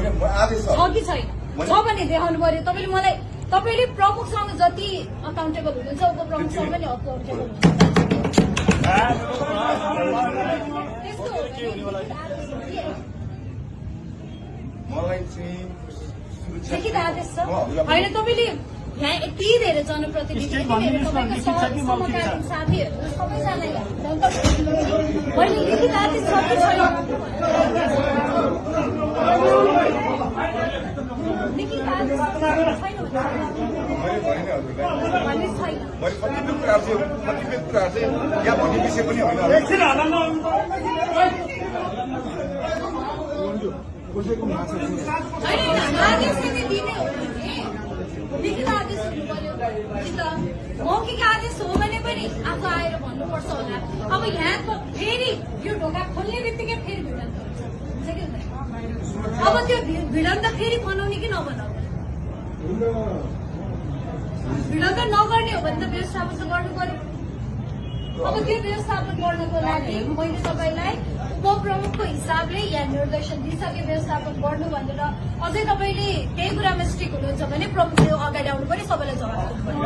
छ कि छैन छ भने देखाउनु पर्यो। तपाईँले मलाई तपाईँले प्रमुखसँग जति अकाउन्टेबल हुनुहुन्छ उप प्रमुखसँग पनि अकाउन्टेबल हुनुहुन्छ। लिखित आदेश छ होइन। तपाईँले यहाँ यति धेरै जनप्रतिनिधि समकालीन साथीहरू सबैजनालाई मैले लिखित आदेश छ कि छैन? लिखित आदेश छैन भन्ने छैन। आदेश दिने हो भने लिखित आदेश हुनु पर्यो कि त मौखिक आदेश हो भने पनि आफू आएर भन्नुपर्छ होला। अब यहाँ फेरि यो ढोका खोल्ने बित्तिकै फेरि भिडन्त हुन्छ कि हुँदैन? अब त्यो भिडन्त फेरि बनाउने कि नबनाउने? भिडन्त नगर्ने हो भने त व्यवस्थापन त गर्नु पर्यो। अब त्यो व्यवस्थापन गर्नको लागि मैले तपाईँलाई उपप्रमुखको हिसाबले यहाँ निर्देशन दिइसके व्यवस्थापन गर्नु भनेर अझै तपाईँले त्यही कुरामा स्ट्रिक हुनुहुन्छ भने प्रमुखले अगाडि आउनु पनि सबैलाई जवाब दिनु पर्यो।